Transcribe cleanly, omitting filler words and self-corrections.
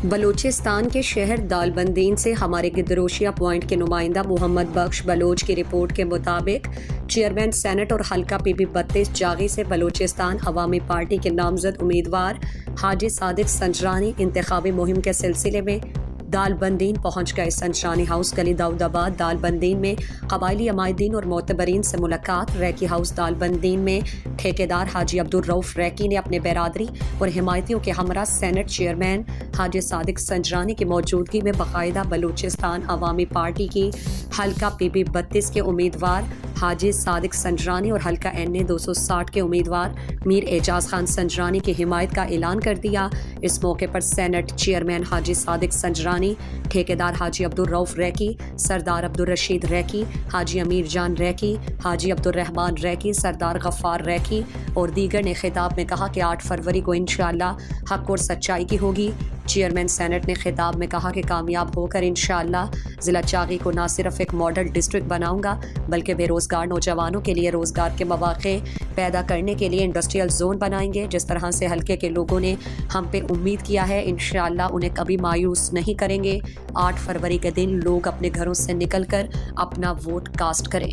بلوچستان کے شہر دالبندین سے ہمارے گدروشیہ پوائنٹ کے نمائندہ محمد بخش بلوچ کی رپورٹ کے مطابق چیئرمین سینٹ اور حلقہ پی پی 32 جاغی سے بلوچستان عوامی پارٹی کے نامزد امیدوار حاجی صادق سنجرانی انتخابی مہم کے سلسلے میں دالبندین پہنچ گئے۔ سنجرانی ہاؤس گلی داؤد آباد دالبندین میں قبائلی عمائدین اور معتبرین سے ملاقات۔ ریکی ہاؤس دالبندین میں ٹھیکیدار حاجی عبدالرؤف ریکی نے اپنے برادری اور حمایتیوں کے ہمراہ سینٹ چیئرمین حاجی صادق سنجرانی کی موجودگی میں باقاعدہ بلوچستان عوامی پارٹی کی حلقہ پی پی 32 کے امیدوار حاجی صادق سنجرانی اور حلقہ NA 260 کے امیدوار میر اعجاز خان سنجرانی کی حمایت کا اعلان کر دیا۔ اس موقع پر سینٹ چیئرمین حاجی صادق سنجرانی، ٹھیکیدار حاجی عبدالرؤف ریکی، سردار عبدالرشید ریکی، حاجی امیر جان ریکی، حاجی عبدالرحمان ریکی، سردار غفار ریکی اور دیگر نے خطاب میں کہا کہ 8 فروری کو انشاءاللہ حق اور سچائی کی ہوگی۔ چیئرمین سینٹ نے خطاب میں کہا کہ کامیاب ہو کر انشاءاللہ ضلع چاغی کو نہ صرف ایک ماڈل ڈسٹرکٹ بناؤں گا بلکہ بے روزگار نوجوانوں کے لیے روزگار کے مواقع پیدا کرنے کے لیے انڈسٹریل زون بنائیں گے۔ جس طرح سے حلقے کے لوگوں نے ہم پہ امید کیا ہے انشاءاللہ انہیں کبھی مایوس نہیں کریں گے۔ 8 فروری کے دن لوگ اپنے گھروں سے نکل کر اپنا ووٹ کاسٹ کریں۔